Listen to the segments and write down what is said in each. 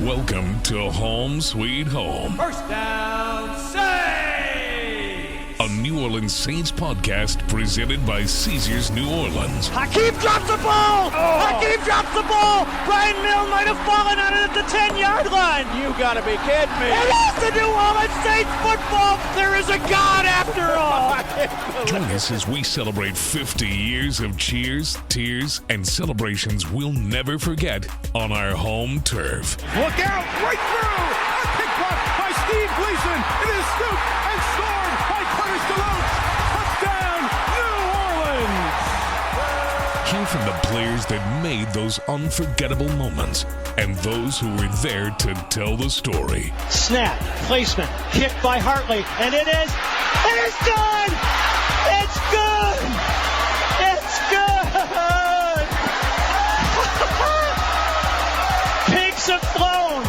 Welcome to Home Sweet Home. First down, say! A New Orleans Saints podcast presented by Caesars New Orleans. Hakeem drops the ball! Hakeem drops the ball! Brian Milne might have fallen on it at the 10-yard line! You gotta be kidding me! It is the New Orleans Saints football! There is a God after all! Join us as we celebrate 50 years of cheers, tears, and celebrations we'll never forget on our home turf. Look out, right through! A pick block by Steve Gleason. It is scooped and scored by Curtis DeLoach. Touchdown, New Orleans! Hear from the players that made those unforgettable moments and those who were there to tell the story. Snap, placement, kick by Hartley, and it is done! It's good! It's good! Pigs have flown!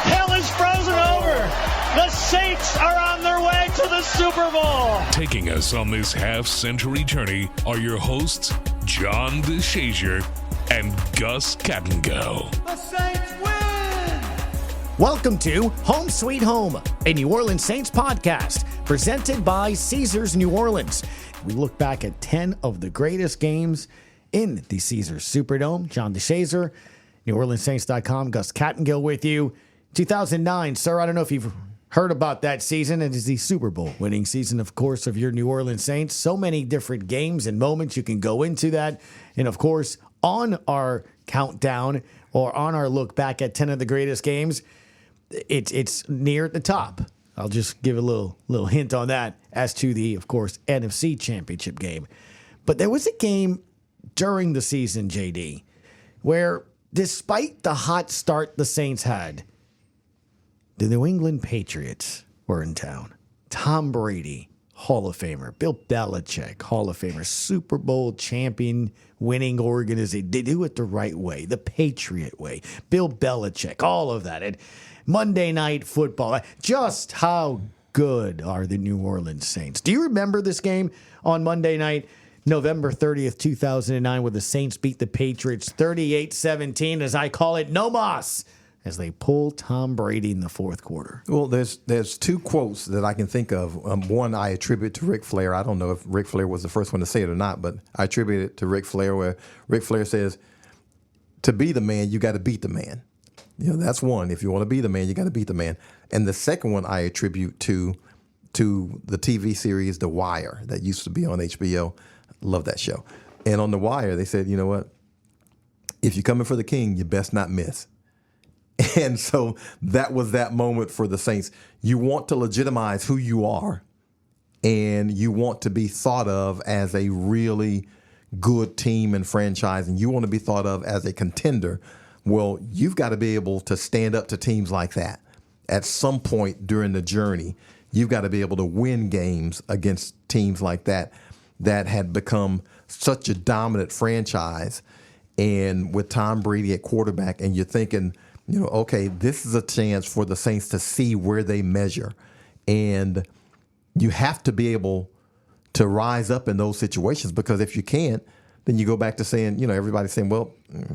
Hell is frozen over! The Saints are on their way to the Super Bowl! Taking us on this half-century journey are your hosts, John DeShazier and Gus Kattengell. The Saints win! Welcome to Home Sweet Home, a New Orleans Saints podcast presented by Caesars New Orleans. We look back at 10 of the greatest games in the Caesars Superdome. John DeShazier, NewOrleansSaints.com, Gus Kattengell with you. 2009, sir, I don't know if you've heard about that season. It is the Super Bowl winning season, of course, of your New Orleans Saints. So many different games and moments you can go into that. And, of course, on our countdown or on our look back at 10 of the greatest games, it's near at the top. I'll just give a little hint on that as to the, of course, NFC Championship game. But there was a game during the season, JD, where despite the hot start the Saints had, the New England Patriots were in town. Tom Brady, Hall of Famer. Bill Belichick, Hall of Famer. Super Bowl champion winning organization. They do it the right way, the Patriot way. Bill Belichick, all of that. And Monday Night Football. Just how good are the New Orleans Saints? Do you remember this game on Monday night, November 30th, 2009, where the Saints beat the Patriots 38-17, as I call it, no mas, as they pull Tom Brady in the fourth quarter? Well, there's two quotes that I can think of. One I attribute to Ric Flair. I don't know if Ric Flair was the first one to say it or not, but I attribute it to Ric Flair, where Ric Flair says, to be the man, you got to beat the man. You know, that's one. If you want to be the man, you got to beat the man. And the second one I attribute to the TV series The Wire that used to be on HBO. Love that show. And on The Wire, they said, you know what? If you're coming for the king, you best not miss. And so that was that moment for the Saints. You want to legitimize who you are, and you want to be thought of as a really good team and franchise, and you want to be thought of as a contender. Well, you've got to be able to stand up to teams like that. At some point during the journey, you've got to be able to win games against teams like that had become such a dominant franchise. And with Tom Brady at quarterback, and you're thinking, you know, okay, this is a chance for the Saints to see where they measure. And you have to be able to rise up in those situations, because if you can't, then you go back to saying, you know, everybody's saying, well,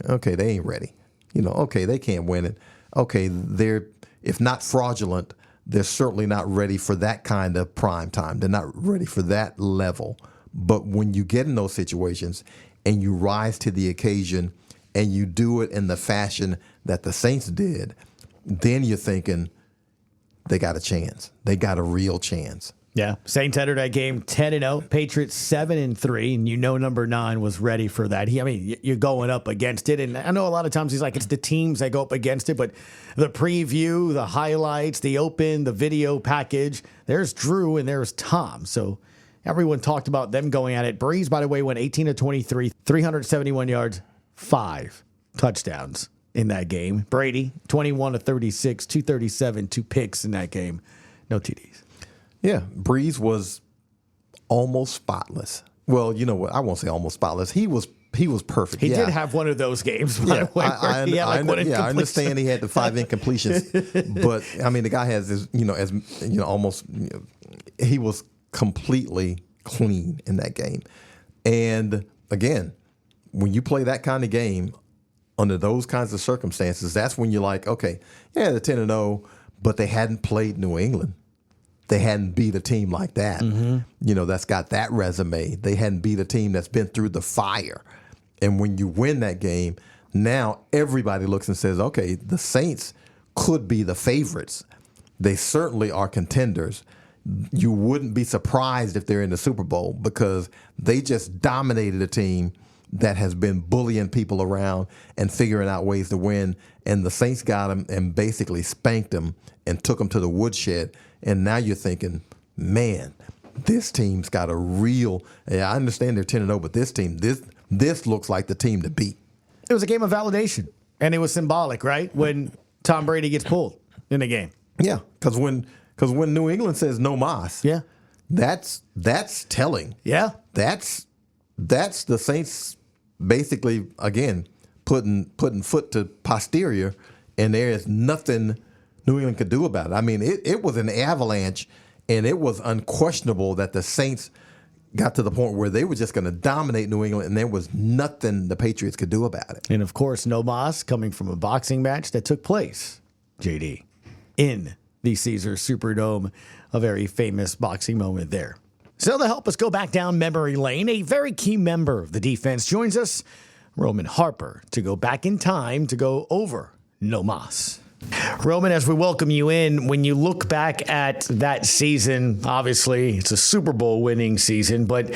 okay, they ain't ready. You know, okay, they can't win it. Okay, they're, if not fraudulent, they're certainly not ready for that kind of prime time. They're not ready for that level. But when you get in those situations and you rise to the occasion and you do it in the fashion that the Saints did, then you're thinking they got a chance. They got a real chance. Yeah, Saints entered that game 10-0, Patriots 7-3, and you know number 9 was ready for that. You're going up against it, and I know a lot of times he's like, it's the teams that go up against it, but the preview, the highlights, the open, the video package, there's Drew and there's Tom. So everyone talked about them going at it. Breeze, by the way, went 18-23, 371 yards, 5 touchdowns in that game. Brady, 21-36, 237, 2 picks in that game. No TDs. Yeah, Breeze was almost spotless. Well, you know what? I won't say almost spotless. He was perfect. He did have one of those games, by the way. I understand he had the 5 incompletions, but I mean, the guy has this, almost. He was completely clean in that game, and again, when you play that kind of game, under those kinds of circumstances, that's when you're like, okay, yeah, they're 10-0, but they hadn't played New England. They hadn't beat a team like that, that's got that resume. They hadn't beat a team that's been through the fire. And when you win that game, now everybody looks and says, okay, the Saints could be the favorites. They certainly are contenders. You wouldn't be surprised if they're in the Super Bowl because they just dominated a team that has been bullying people around and figuring out ways to win. And the Saints got them and basically spanked them and took them to the woodshed. And now you're thinking, man, this team's got a real. I understand they're 10-0, but this team, this looks like the team to beat. It was a game of validation, and it was symbolic, right? When Tom Brady gets pulled in a game. Yeah, because when New England says no mas, yeah, that's telling. Yeah, that's the Saints basically again putting foot to posterior, and there is nothing New England could do about it. I mean, it was an avalanche, and it was unquestionable that the Saints got to the point where they were just going to dominate New England, and there was nothing the Patriots could do about it. And, of course, no mas coming from a boxing match that took place, JD, in the Caesars Superdome, a very famous boxing moment there. So to help us go back down memory lane, a very key member of the defense joins us, Roman Harper, to go back in time to go over no mas. Roman, as we welcome you in, when you look back at that season, obviously it's a Super Bowl winning season, but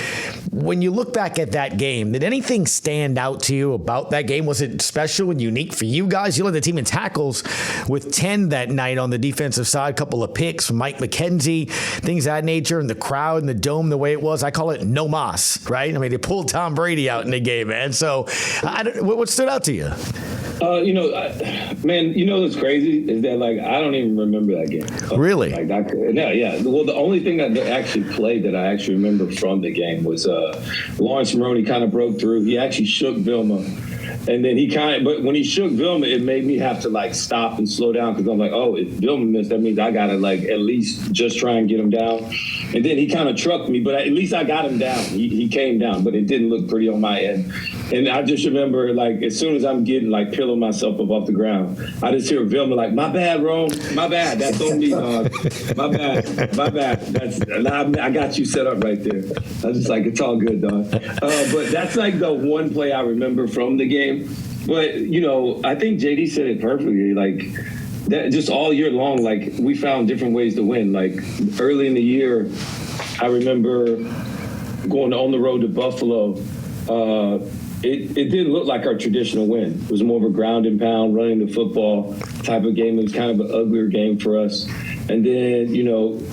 when you look back at that game, did anything stand out to you about that game? Was it special and unique for you guys? You led the team in tackles with 10 that night on the defensive side, a couple of picks from Mike McKenzie, things of that nature, and the crowd and the dome the way it was. I call it no mas, right? I mean, they pulled Tom Brady out in the game, man. So what stood out to you? What's crazy is that, like, I don't even remember that game. Really? Yeah. Well, the only thing that actually played that I actually remember from the game was Lawrence Maroney kind of broke through. He actually shook Vilma. And then but when he shook Vilma, it made me have to, like, stop and slow down because I'm like, oh, if Vilma missed, that means I got to, like, at least just try and get him down. And then he kind of trucked me, but at least I got him down. He came down, but it didn't look pretty on my end. And I just remember, like, as soon as I'm getting, like, peeling myself up off the ground, I just hear Vilma like, my bad, Rome. My bad. That's on me, dog. My bad. I got you set up right there. I was just like, it's all good, dog. But that's, like, the one play I remember from the game. But, I think JD said it perfectly. Like, that just all year long, like, we found different ways to win. Like, early in the year, I remember going on the road to Buffalo. It didn't look like our traditional win. It was more of a ground and pound, running the football type of game. It was kind of an uglier game for us. And then,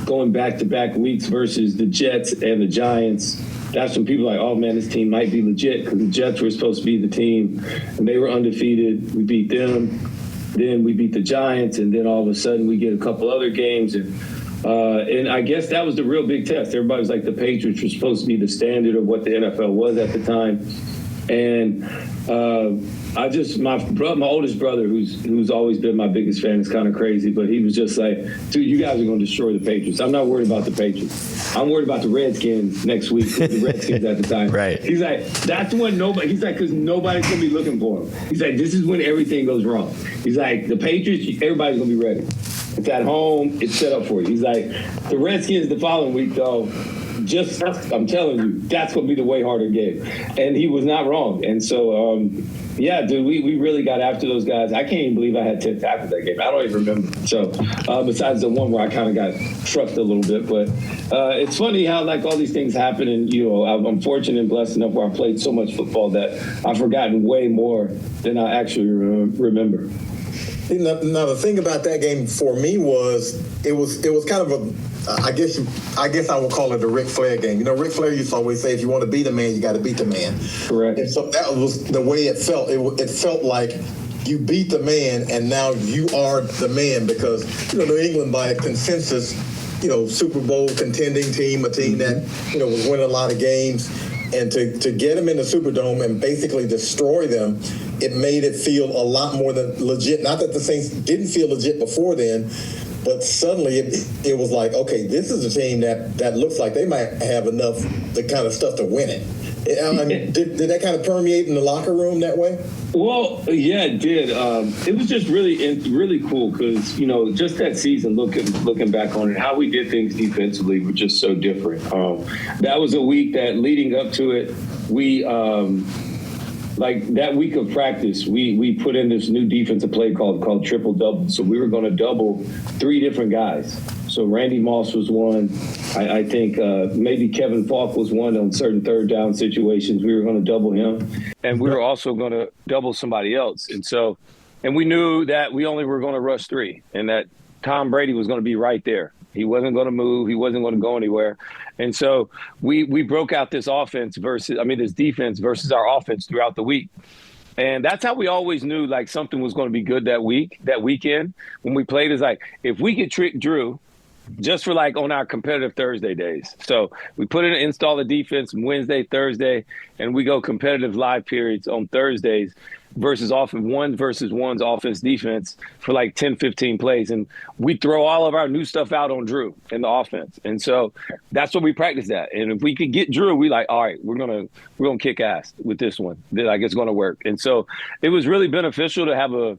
going back-to-back weeks versus the Jets and the Giants, that's when people are like, oh, man, this team might be legit because the Jets were supposed to be the team, and they were undefeated. We beat them. Then we beat the Giants, and then all of a sudden we get a couple other games. And I guess that was the real big test. Everybody was like, the Patriots were supposed to be the standard of what the NFL was at the time. And my oldest brother, who's always been my biggest fan, is kind of crazy, but he was just like, dude, you guys are going to destroy the Patriots. I'm not worried about the Patriots. I'm worried about the Redskins next week. The Redskins at the time. Right. He's like, that's when he's like, because nobody's going to be looking for him. He's like, this is when everything goes wrong. He's like, the Patriots, everybody's going to be ready. It's at home. It's set up for you. He's like, the Redskins the following week, though, I'm telling you, that's going to be the way harder game. And he was not wrong. And so, dude, we really got after those guys. I can't even believe I had 10 tackles that game. I don't even remember. So, besides the one where I kind of got trucked a little bit. But it's funny how, like, all these things happen. And, I'm fortunate and blessed enough where I played so much football that I've forgotten way more than I actually remember. Now, the thing about that game for me was it was kind of a, I guess I would call it a Ric Flair game. Ric Flair used to always say, if you want to beat a man, you got to beat the man. Correct. And so that was the way it felt. It felt like you beat the man, and now you are the man because, New England, by a consensus, Super Bowl contending team, a team that, was winning a lot of games. And to get them in the Superdome and basically destroy them, it made it feel a lot more than legit. Not that the Saints didn't feel legit before then, but suddenly it was like, okay, this is a team that looks like they might have enough the kind of stuff to win it. Did that kind of permeate in the locker room that way? Well, yeah, it did. It was just really cool because, just that season, looking back on it, how we did things defensively were just so different. That was a week that leading up to it, we like that week of practice, we put in this new defensive play called triple double. So we were going to double 3 different guys. So Randy Moss was one. I think maybe Kevin Falk was one on certain third down situations. We were going to double him. And we were also going to double somebody else. And we knew that we only were going to rush 3 and that Tom Brady was going to be right there. He wasn't going to move. He wasn't going to go anywhere. And so we broke out this this defense versus our offense throughout the week. And that's how we always knew like something was going to be good that weekend when we played is like, if we could trick Drew just for like on our competitive Thursday days. So we install the defense Wednesday, Thursday, and we go competitive live periods on Thursdays versus one versus one's offense defense for like 10, 15 plays. And we throw all of our new stuff out on Drew in the offense. And so that's what we practice at. And if we could get Drew, we like, all right, we're gonna kick ass with this one. Like it's gonna work. And so it was really beneficial to have the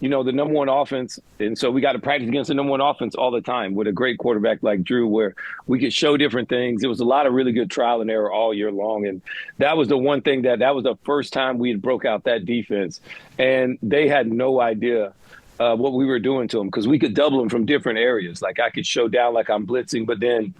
number one offense. And so we got to practice against the number one offense all the time with a great quarterback like Drew, where we could show different things. It was a lot of really good trial and error all year long. And that was the one thing that was the first time we had broke out that defense. And they had no idea what we were doing to them because we could double them from different areas. Like I could show down like I'm blitzing, but then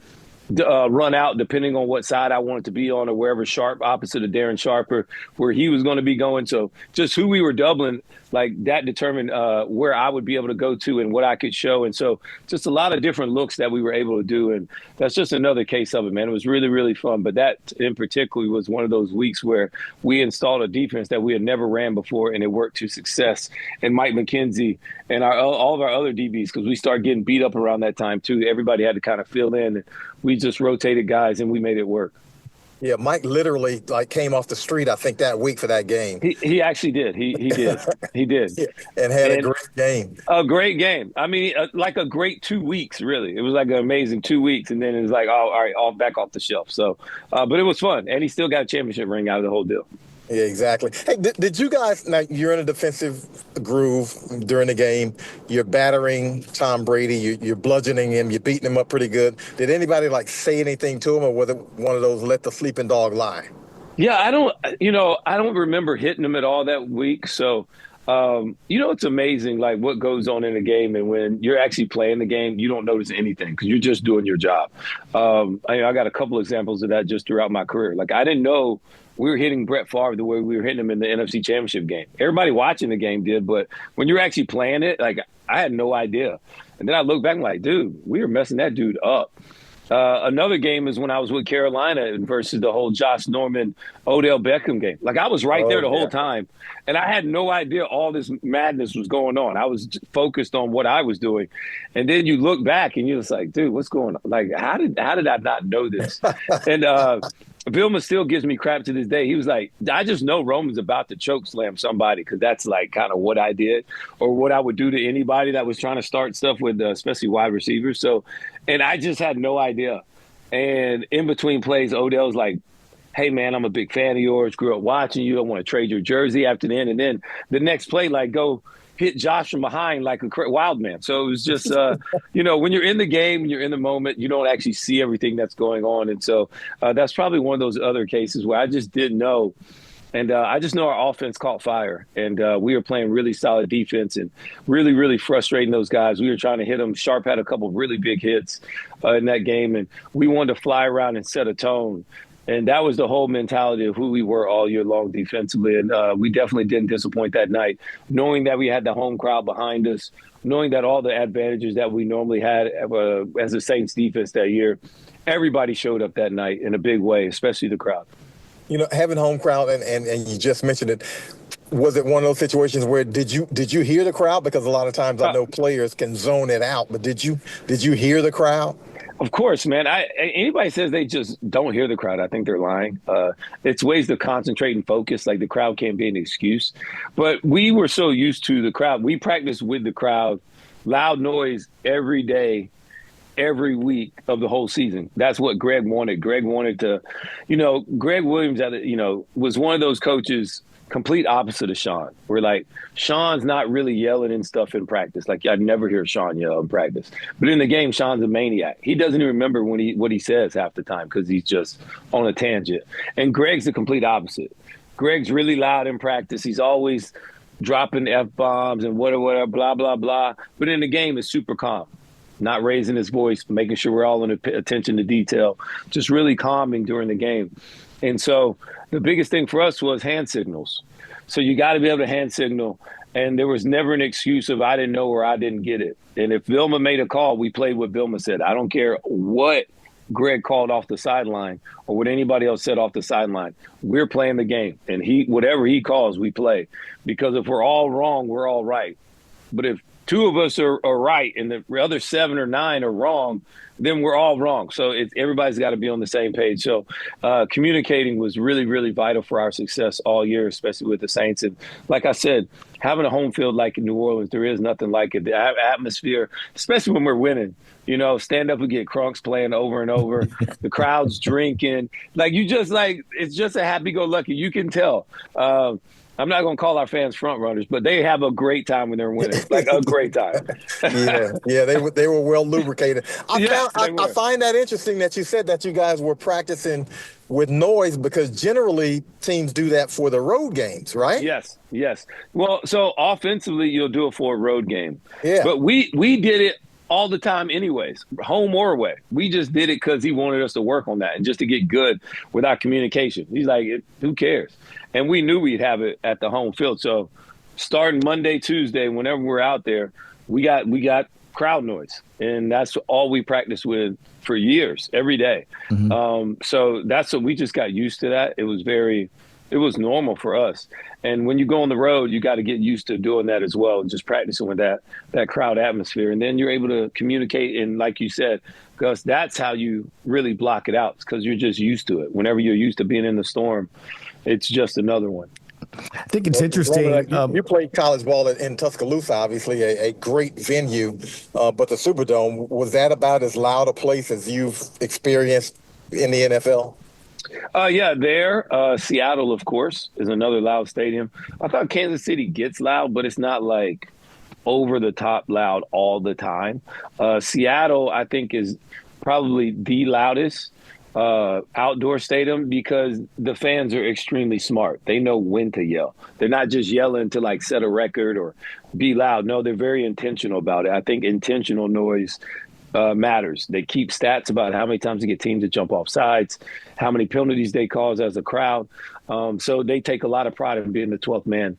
run out depending on what side I wanted to be on or wherever Sharp, opposite of Darren Sharper, where he was going to be going. So just who we were doubling, like that determined where I would be able to go to and what I could show. And so just a lot of different looks that we were able to do. And that's just another case of it, man. It was really, really fun. But that in particular was one of those weeks where we installed a defense that we had never ran before and it worked to success. And Mike McKenzie and all of our other DBs, because we started getting beat up around that time too. Everybody had to kind of fill in. We just rotated guys and we made it work. Yeah, Mike literally came off the street, I think, that week for that game. He actually did. He did. He did. Yeah, and had a great game. A great game. I mean, like a great 2 weeks, really. It was like an amazing 2 weeks. And then it was like, all right, back off the shelf. So, but it was fun. And he still got a championship ring out of the whole deal. Yeah, exactly. Hey, did you guys, now you're in a defensive groove during the game. You're battering Tom Brady. You're bludgeoning him. You're beating him up pretty good. Did anybody say anything to him, or was it one of those let the sleeping dog lie? Yeah, I don't remember hitting him at all that week. So, it's amazing like what goes on in a game. And when you're actually playing the game, you don't notice anything because you're just doing your job. I got a couple examples of that just throughout my career. Like I didn't know we were hitting Brett Favre the way we were hitting him in the NFC Championship game. Everybody watching the game did, but when you're actually playing it, like I had no idea. And then I look back and like, dude, we were messing that dude up. Another game is when I was with Carolina versus the whole Josh Norman, Odell Beckham game. Like I was right there the whole time, and I had no idea all this madness was going on. I was focused on what I was doing, and then you look back and you're just like, dude, what's going on? Like how did I not know this? And Vilma still gives me crap to this day. He was like, I just know Roman's about to choke slam somebody because that's like kind of what I did or what I would do to anybody that was trying to start stuff with especially wide receivers. So, and I just had no idea. And in between plays, Odell's like, hey, man, I'm a big fan of yours. Grew up watching you. I want to trade your jersey after the end. And then the next play, like go hit Josh from behind like a wild man. So it was just, when you're in the game, you're in the moment, you don't actually see everything that's going on. And so that's probably one of those other cases where I just didn't know. And I just know our offense caught fire. And we were playing really solid defense and really, really frustrating those guys. We were trying to hit them. Sharp had a couple of really big hits in that game. And we wanted to fly around and set a tone. And that was the whole mentality of who we were all year long defensively. And we definitely didn't disappoint that night, knowing that we had the home crowd behind us, knowing that all the advantages that we normally had as a Saints defense that year, everybody showed up that night in a big way, especially the crowd. Having home crowd, and you just mentioned it, was it one of those situations where did you hear the crowd? Because a lot of times I know players can zone it out, but did you hear the crowd? Of course, man. Anybody says they just don't hear the crowd, I think they're lying. It's ways to concentrate and focus. Like the crowd can't be an excuse. But we were so used to the crowd. We practiced with the crowd, loud noise every day. every week of the whole season. That's what Greg wanted. Greg wanted to, Greg Williams, was one of those coaches, complete opposite of Sean. We're like, Sean's not really yelling and stuff in practice. Like, I'd never hear Sean yell in practice. But in the game, Sean's a maniac. He doesn't even remember what he says half the time because he's just on a tangent. And Greg's the complete opposite. Greg's really loud in practice. He's always dropping F-bombs and whatever, blah, blah, blah. But in the game, it's super calm. Not raising his voice, making sure we're all in attention to detail, just really calming during the game. And so the biggest thing for us was hand signals. So you got to be able to hand signal. And there was never an excuse of I didn't know or I didn't get it. And if Vilma made a call, we played what Vilma said. I don't care what Greg called off the sideline or what anybody else said off the sideline. We're playing the game. And whatever he calls, we play. Because if we're all wrong, we're all right. But if two of us are right and the other 7 or 9 are wrong, then we're all wrong. So everybody's got to be on the same page. So communicating was really, really vital for our success all year, especially with the Saints. And like I said, having a home field like in New Orleans, there is nothing like it. The atmosphere, especially when we're winning, stand up and get crunks playing over and over. The crowd's drinking. It's just a happy-go-lucky. You can tell. I'm not going to call our fans front runners, but they have a great time when they're winning, like a great time. yeah, they were well lubricated. I find that interesting that you said that you guys were practicing with noise because generally teams do that for the road games, right? Yes. Well, so offensively, you'll do it for a road game. Yeah. But we did it all the time anyways, home or away. We just did it because he wanted us to work on that and just to get good with our communication. He's like, who cares? And we knew we'd have it at the home field. So starting Monday, Tuesday, whenever we're out there, we got crowd noise. And that's all we practiced with for years, every day. Mm-hmm. So that's what we just got used to that. It was normal for us. And when you go on the road, you got to get used to doing that as well, just practicing with that crowd atmosphere. And then you're able to communicate. And like you said, Gus, that's how you really block it out because you're just used to it. Whenever you're used to being in the storm, it's just another one. I think it's interesting. You played college ball in Tuscaloosa, obviously a great venue, but the Superdome, was that about as loud a place as you've experienced in the NFL? Seattle, of course, is another loud stadium. I thought Kansas City gets loud, but it's not like over the top loud all the time. Seattle, I think, is probably the loudest outdoor stadium because the fans are extremely smart. They know when to yell. They're not just yelling to like set a record or be loud. No, they're very intentional about it. I think intentional noise matters. They keep stats about how many times they get teams to jump off sides, how many penalties they cause as a crowd. So they take a lot of pride in being the 12th man.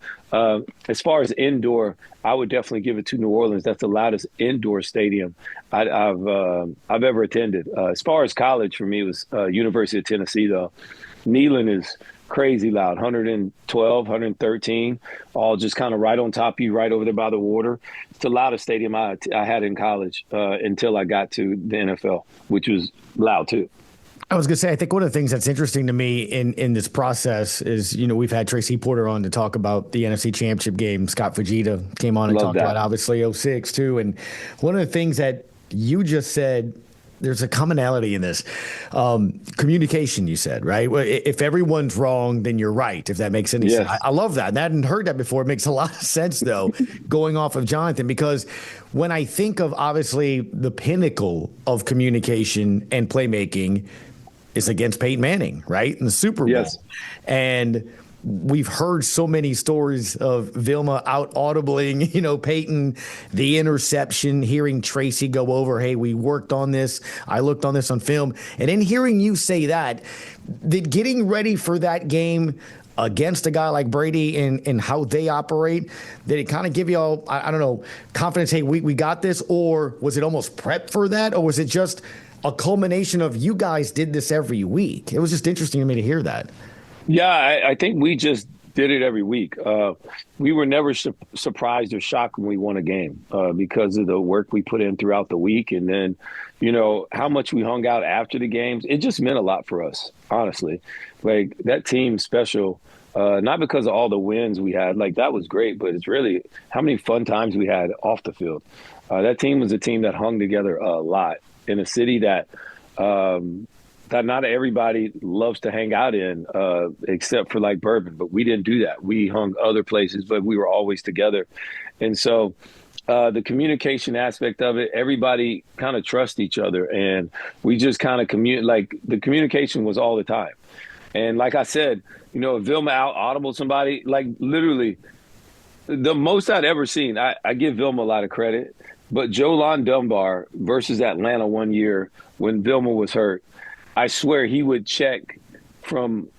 As far as indoor, I would definitely give it to New Orleans. That's the loudest indoor stadium I've ever attended. As far as college, for me, it was University of Tennessee, though. Neyland is crazy loud, 112, 113, all just kind of right on top of you, right over there by the water. It's the loudest stadium I had in college until I got to the NFL, which was loud too. I was going to say, I think one of the things that's interesting to me in this process is, we've had Tracy Porter on to talk about the NFC Championship game. Scott Fujita came on and talked about, obviously, 06 too. And one of the things that you just said, there's a commonality in this. Communication, you said, right? If everyone's wrong, then you're right, if that makes any sense. I love that. And I hadn't heard that before. It makes a lot of sense, though, going off of Jonathan, because when I think of, obviously, the pinnacle of communication and playmaking is against Peyton Manning, right? In the Super Bowl. Yes. And we've heard so many stories of Vilma out audibling, Peyton, the interception, hearing Tracy go over, hey, we worked on this. I looked on this on film. And then hearing you say that getting ready for that game against a guy like Brady and how they operate, did it kind of give you all, I don't know, confidence, hey, we got this? Or was it almost prep for that? Or was it just a culmination of you guys did this every week? It was just interesting to me to hear that. Yeah, I think we just did it every week. We were never surprised or shocked when we won a game because of the work we put in throughout the week. And then, how much we hung out after the games. It just meant a lot for us, honestly. Like, that team's special, not because of all the wins we had. Like, that was great, but it's really how many fun times we had off the field. That team was a team that hung together a lot. in a city that not everybody loves to hang out in, except for like Bourbon. But we didn't do that. We hung other places, but we were always together. And so the communication aspect of it, everybody kind of trusts each other. And we just kind of the communication was all the time. And like I said, if Vilma out-audibled somebody, like literally the most I'd ever seen, I give Vilma a lot of credit, but Jolon Dunbar versus Atlanta one year when Vilma was hurt, I swear he would check from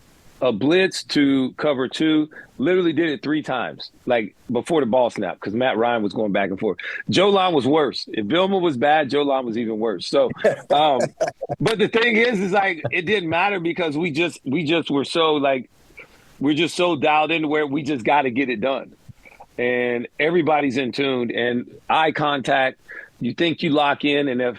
a blitz to cover 2, literally did it 3 times, like before the ball snap, because Matt Ryan was going back and forth. Jolon was worse. If Vilma was bad, Jolon was even worse. So, but the thing is like, it didn't matter because we just were so like, we're just so dialed into where we just got to get it done. And everybody's in tune and eye contact. You think you lock in, and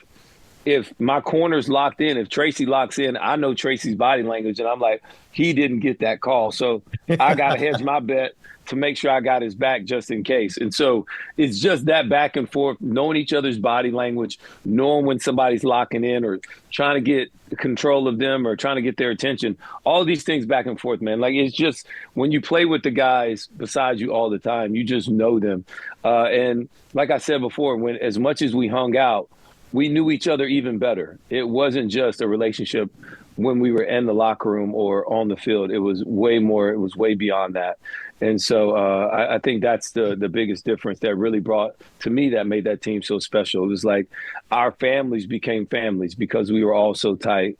if my corner's locked in, if Tracy locks in, I know Tracy's body language, and I'm like, he didn't get that call. So I got to hedge my bet to make sure I got his back just in case. And so it's just that back and forth, knowing each other's body language, knowing when somebody's locking in or trying to get control of them or trying to get their attention, all these things back and forth, man. Like, it's just when you play with the guys beside you all the time, you just know them. And like I said before, as much as we hung out, we knew each other even better. It wasn't just a relationship when we were in the locker room or on the field. It was way more. It was way beyond that. And so I think that's the biggest difference that really brought, to me, that made that team so special. It was like our families became families because we were all so tight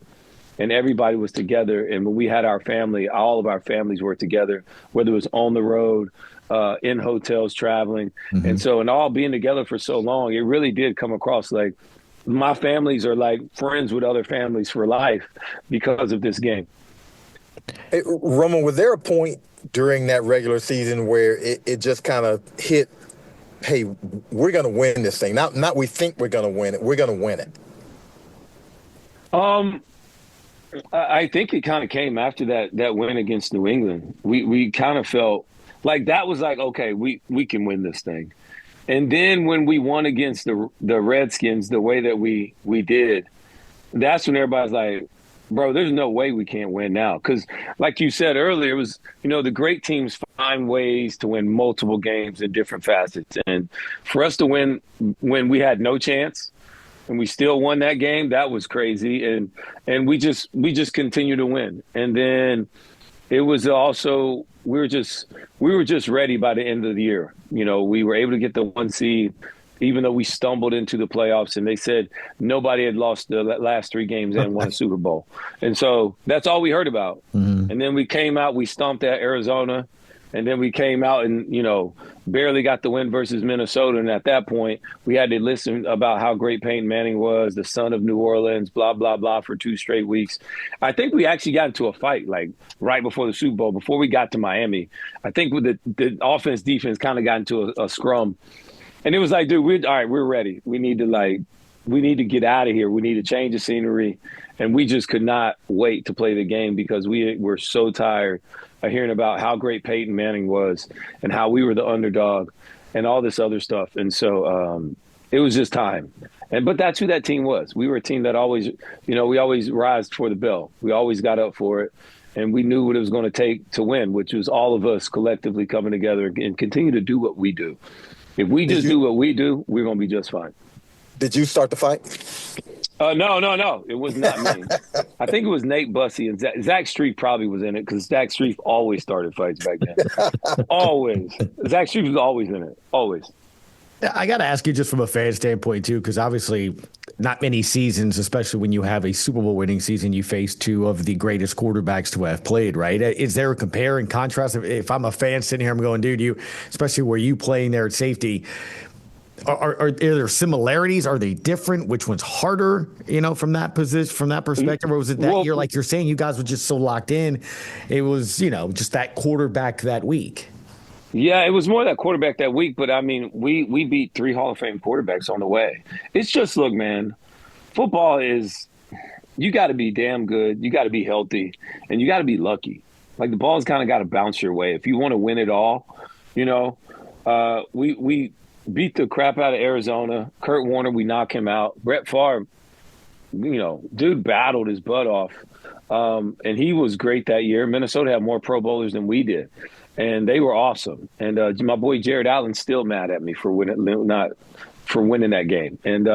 and everybody was together. And when we had our family, all of our families were together, whether it was on the road, in hotels, traveling. Mm-hmm. And so, and all being together for so long, it really did come across like, my families are like friends with other families for life because of this game. Hey, Roman, was there a point during that regular season where it just kind of hit, hey, we're going to win this thing? Not we think we're going to win it. We're going to win it. I think it kind of came after that win against New England. We kind of felt like that was like, okay, we can win this thing. And then when we won against the Redskins the way that we did, that's when everybody's like, bro, there's no way we can't win now. Because like you said earlier, it was, the great teams find ways to win multiple games in different facets. And for us to win when we had no chance and we still won that game, that was crazy. And we just continue to win. And then it was also, we were just ready by the end of the year. We were able to get the 1 seed, even though we stumbled into the playoffs, and they said nobody had lost the last 3 games and won a Super Bowl. And so that's all we heard about. Mm-hmm. And then we came out, we stomped at Arizona, and then we came out and, barely got the win versus Minnesota. And at that point, we had to listen about how great Peyton Manning was, the son of New Orleans, blah, blah, blah, for 2 straight weeks. I think we actually got into a fight, like right before the Super Bowl, before we got to Miami. I think with the offense, defense kind of got into a scrum. And it was like, dude, we're ready. We need to get out of here. We need to change the scenery. And we just could not wait to play the game because we were so tired of hearing about how great Peyton Manning was and how we were the underdog and all this other stuff. And so it was just time. But that's who that team was. We were a team that always, we always rised for the bell. We always got up for it. And we knew what it was going to take to win, which was all of us collectively coming together and continue to do what we do. If we just do what we do, we're going to be just fine. Did you start the fight? No. It was not me. I think it was Nate Bussey and Zach Streif probably was in it because Zach Streif always started fights back then. Always. Zach Streif was always in it. Always. I got to ask you just from a fan standpoint, too, because obviously not many seasons, especially when you have a Super Bowl winning season, you face 2 of the greatest quarterbacks to have played, right? Is there a compare and contrast? If I'm a fan sitting here, I'm going, dude, especially where you playing there at safety, are there similarities? Are they different? Which one's harder, from that position, from that perspective? Or was it that year, like you're saying, you guys were just so locked in, it was, just that quarterback that week? Yeah, it was more that quarterback that week, but I mean, we beat 3 Hall of Fame quarterbacks on the way. It's just, look, man, football is, you got to be damn good, you got to be healthy, and you got to be lucky. Like, the ball's kind of got to bounce your way. If you want to win it all, we beat the crap out of Arizona. Kurt Warner, we knock him out. Brett Favre, dude battled his butt off. And he was great that year. Minnesota had more Pro Bowlers than we did, and they were awesome. And my boy Jared Allen's still mad at me for winning that game. And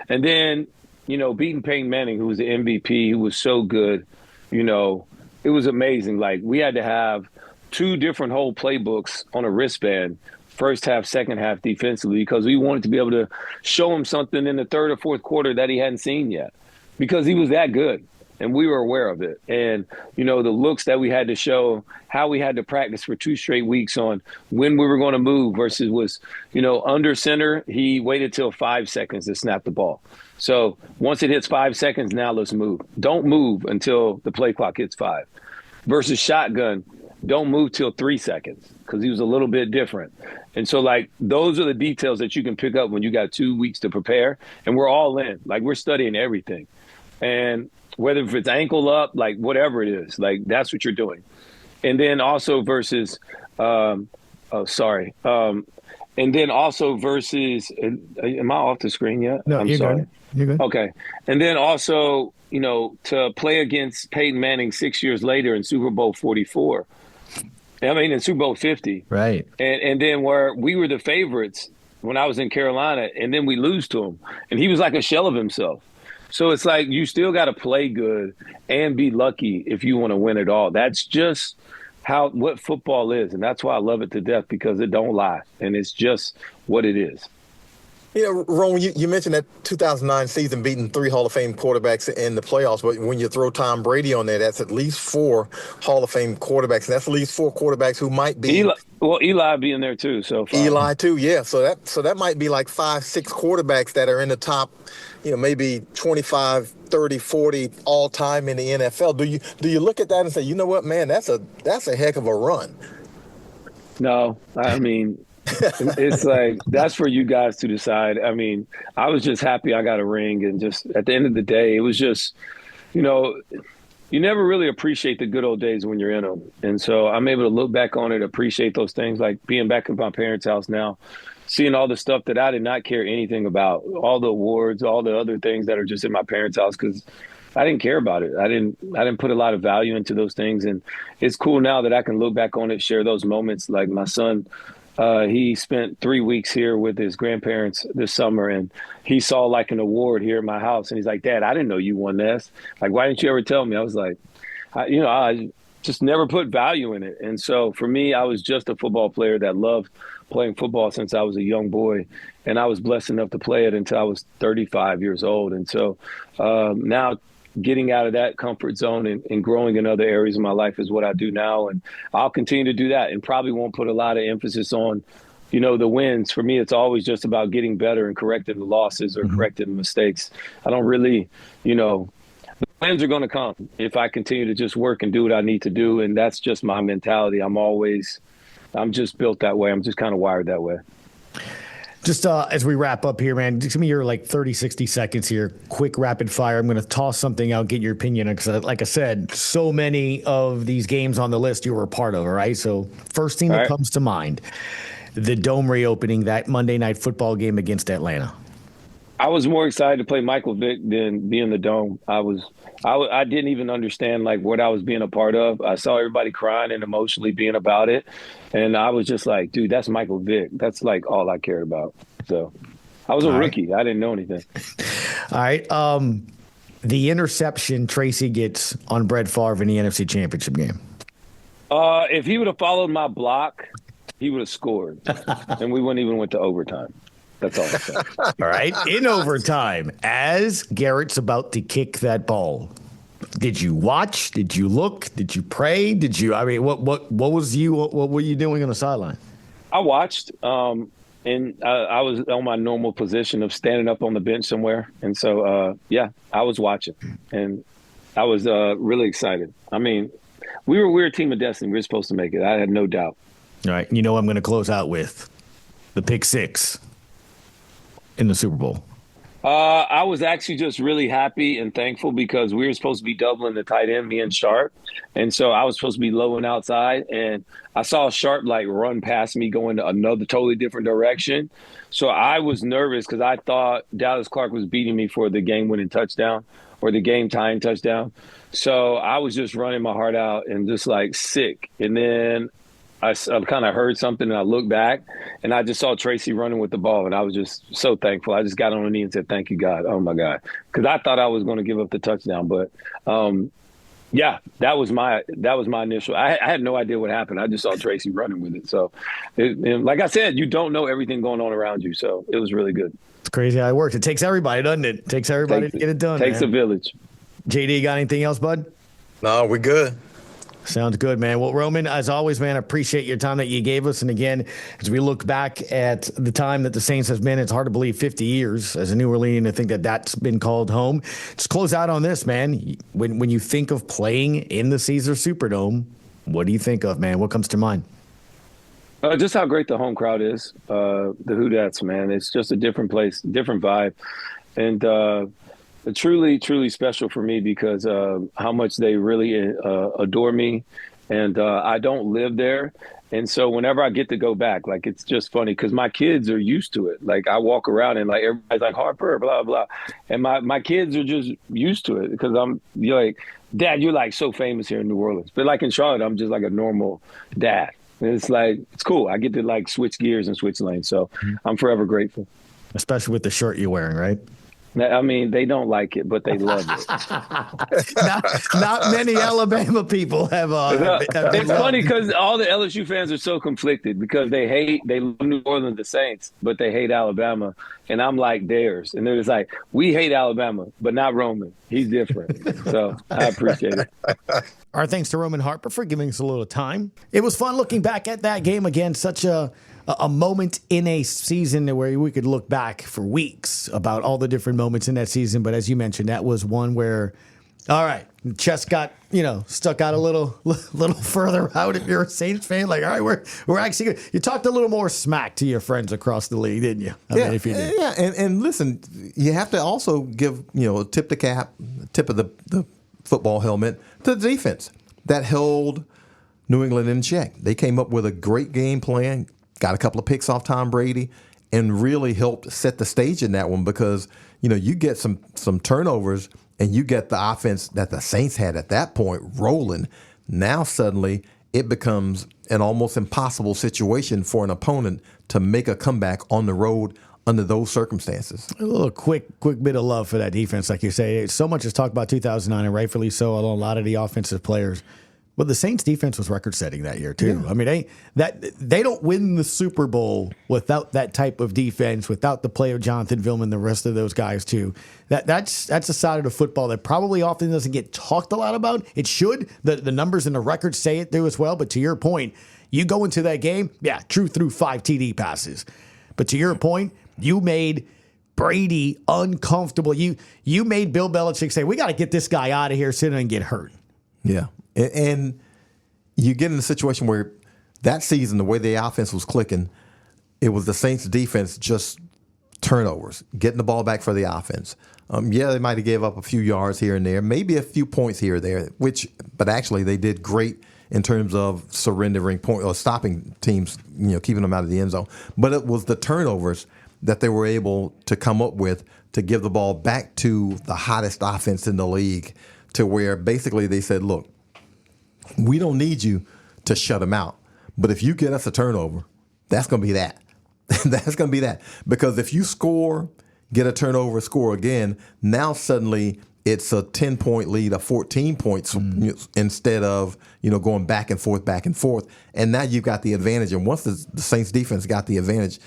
then beating Peyton Manning, who was the MVP, who was so good. It was amazing. Like, we had to have 2 different whole playbooks on a wristband, first half, second half defensively, because we wanted to be able to show him something in the third or fourth quarter that he hadn't seen yet, because he was that good. And we were aware of it. And, the looks that we had to show, how we had to practice for 2 straight weeks on when we were going to move versus was, under center, he waited till 5 seconds to snap the ball. So once it hits 5 seconds, now let's move. Don't move until the play clock hits 5. Versus shotgun, don't move till 3 seconds, because he was a little bit different. And so, like, those are the details that you can pick up when you got 2 weeks to prepare. And we're all in. Like, we're studying everything. And whether if it's ankle up, like whatever it is, like that's what you're doing. And then also versus, and then also versus, am I off the screen yet? No, I'm you're sorry. good. You're good. Okay. And then also, to play against Peyton Manning 6 years later in Super Bowl 44. In Super Bowl 50. Right. And then where we were the favorites when I was in Carolina, and then we lose to him. And he was like a shell of himself. So it's like you still got to play good and be lucky if you want to win it all. That's just what football is, and that's why I love it to death, because it don't lie, and it's just what it is. Ron, you mentioned that 2009 season beating 3 Hall of Fame quarterbacks in the playoffs, but when you throw Tom Brady on there, that's at least 4 Hall of Fame quarterbacks, and that's at least 4 quarterbacks who might be Eli be in there too. So Eli too, yeah. So that might be like 5, 6 quarterbacks that are in the top, maybe 25, 30, 40 all time in the NFL. Do you look at that and say, you know what, man, that's a heck of a run? No, it's like, that's for you guys to decide. I was just happy I got a ring, and just at the end of the day, it was just, you never really appreciate the good old days when you're in them. And so I'm able to look back on it, appreciate those things, like being back at my parents' house now, seeing all the stuff that I did not care anything about, all the awards, all the other things that are just in my parents' house, because I didn't care about it. I didn't put a lot of value into those things. And it's cool now that I can look back on it, share those moments. Like my son, he spent 3 weeks here with his grandparents this summer, and he saw like an award here at my house. And he's like, "Dad, I didn't know you won this. Like, why didn't you ever tell me?" I was like, I just never put value in it. And so for me, I was just a football player that loved playing football since I was a young boy. And I was blessed enough to play it until I was 35 years old. And so now getting out of that comfort zone and growing in other areas of my life is what I do now. And I'll continue to do that, and probably won't put a lot of emphasis on, the wins. For me, it's always just about getting better and correcting the losses or correcting the mistakes. I don't really, the wins are going to come if I continue to just work and do what I need to do. And that's just my mentality. I'm just built that way. I'm just kind of wired that way. Just as we wrap up here, man, just give me your 30, 60 seconds here. Quick rapid fire. I'm going to toss something out, get your opinion. Because like I said, so many of these games on the list you were a part of, all right? So first thing that comes to mind, the Dome reopening, that Monday Night Football game against Atlanta. I was more excited to play Michael Vick than be in the Dome. I didn't even understand what I was being a part of. I saw everybody crying and emotionally being about it, and I was just like, dude, that's Michael Vick. That's all I cared about. So I was a rookie. I didn't know anything. All right. The interception Tracy gets on Brett Favre in the NFC Championship game. If he would have followed my block, he would have scored, and we wouldn't even went to overtime. That's all I'm saying. All right. In overtime, as Garrett's about to kick that ball, did you watch? Did you look? Did you pray? What were you doing on the sideline? I watched, and I was on my normal position of standing up on the bench somewhere. And so, I was watching, and I was really excited. We were a team of destiny. We were supposed to make it. I had no doubt. All right. I'm going to close out with the pick six in the Super Bowl. I was actually just really happy and thankful because we were supposed to be doubling the tight end, me and Sharp. And so I was supposed to be low and outside. And I saw Sharp like run past me going another totally different direction. So I was nervous because I thought Dallas Clark was beating me for the game-winning touchdown or the game-tying touchdown. So I was just running my heart out and just like sick. And then I kind of heard something and I looked back and I just saw Tracy running with the ball and I was just so thankful. I just got on my knee and said, thank you, God. Oh, my God. Because I thought I was going to give up the touchdown. But, yeah, that was my initial. I had no idea what happened. I just saw Tracy running with it. So, and like I said, you don't know everything going on around you. So it was really good. It's crazy how it works. It takes everybody, doesn't it? It takes everybody to get it done. Takes a village. JD, got anything else, bud? No, we good. Sounds good, man. Well, Roman, as always, man, I appreciate your time that you gave us. And again, as we look back at the time that the Saints has been, it's hard to believe 50 years as a New Orleanian to think that that's been called home. Just close out on this, man. When you think of playing in the Caesars Superdome, what do you think of, man? What comes to mind? Just how great the home crowd is. The Houdatts, man. It's just a different place, different vibe. And truly, truly special for me because how much they really adore me. And I don't live there. And so whenever I get to go back, like, it's just funny because my kids are used to it. Like, I walk around and, like, everybody's like, Harper, blah, blah. And my kids are just used to it because you're like, Dad, you're, like, so famous here in New Orleans. But, like, in Charlotte, I'm just, like, a normal dad. And it's, like, it's cool. I get to, like, switch gears and switch lanes. So I'm forever grateful. Especially with the shirt you're wearing, right? I mean, they don't like it, but they love it. not many Alabama people have. It's funny because all the LSU fans are so conflicted because they love New Orleans, the Saints, but they hate Alabama. And I'm like theirs. And they're just like, we hate Alabama, but not Roman. He's different. So I appreciate it. Our thanks to Roman Harper for giving us a little time. It was fun looking back at that game again. Such a moment in a season where we could look back for weeks about all the different moments in that season. But as you mentioned, that was one where, all right, chest got, stuck out a little further out if you're a Saints fan. Like, all right, we're actually good. You talked a little more smack to your friends across the league, didn't you? I mean, if you did. Yeah, and listen, you have to also give, tip the cap, tip of the football helmet to the defense that held New England in check. They came up with a great game plan, got a couple of picks off Tom Brady, and really helped set the stage in that one because, you get some turnovers and you get the offense that the Saints had at that point rolling. Now suddenly it becomes an almost impossible situation for an opponent to make a comeback on the road under those circumstances. A little quick bit of love for that defense, like you say. So much is talked about 2009, and rightfully so, a lot of the offensive players. Well, the Saints defense was record-setting that year too. Yeah. I mean, they don't win the Super Bowl without that type of defense, without the play of Jonathan Vilman, the rest of those guys too. That's a side of the football that probably often doesn't get talked a lot about. It should. The numbers and the records say it do as well. But to your point, you go into that game, Drew threw 5 TD passes. But to your point, you made Brady uncomfortable. You made Bill Belichick say, we got to get this guy out of here so he doesn't get hurt. Yeah. And you get in a situation where that season, the way the offense was clicking, it was the Saints defense just turnovers, getting the ball back for the offense. They might have gave up a few yards here and there, maybe a few points here or there, but actually they did great in terms of surrendering point or stopping teams, keeping them out of the end zone. But it was the turnovers that they were able to come up with to give the ball back to the hottest offense in the league, to where basically they said, look, we don't need you to shut them out. But if you get us a turnover, that's going to be that. That's going to be that. Because if you score, get a turnover, score again, now suddenly it's a 10-point lead, a 14 points instead of, going back and forth. And now you've got the advantage. And once the Saints defense got the advantage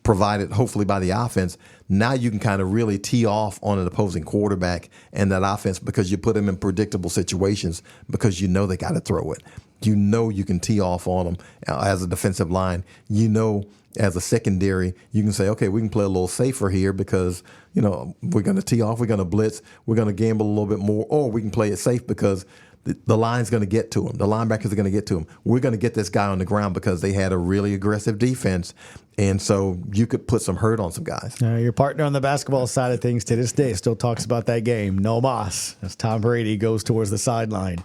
provided hopefully by the offense, now you can kind of really tee off on an opposing quarterback and that offense because you put them in predictable situations because they got to throw it. You can tee off on them as a defensive line. As a secondary, you can say, okay, we can play a little safer here because, we're going to tee off, we're going to blitz, we're going to gamble a little bit more, or we can play it safe because the line's going to get to him. The linebackers are going to get to him. We're going to get this guy on the ground because they had a really aggressive defense. And so you could put some hurt on some guys. Your partner on the basketball side of things to this day still talks about that game. No mas, as Tom Brady goes towards the sideline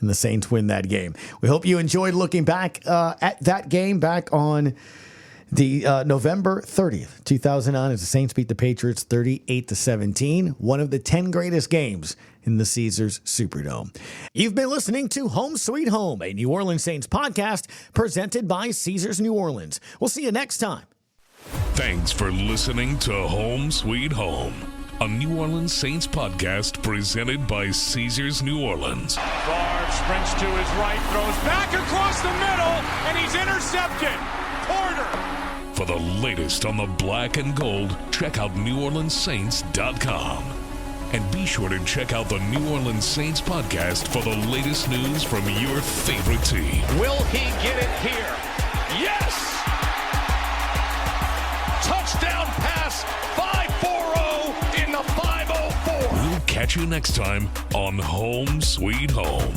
and the Saints win that game. We hope you enjoyed looking back at that game back on the November 30th, 2009, as the Saints beat the Patriots 38-17, one of the 10 greatest games in the Caesars Superdome. You've been listening to Home Sweet Home, a New Orleans Saints podcast presented by Caesars New Orleans. We'll see you next time. Thanks for listening to Home Sweet Home, a New Orleans Saints podcast presented by Caesars New Orleans. Favre sprints to his right, throws back across the middle, and he's intercepted. Porter. For the latest on the black and gold, check out NewOrleansSaints.com. And be sure to check out the New Orleans Saints podcast for the latest news from your favorite team. Will he get it here? Yes! Touchdown pass, 5-4-0 in the 504. We'll catch you next time on Home Sweet Home.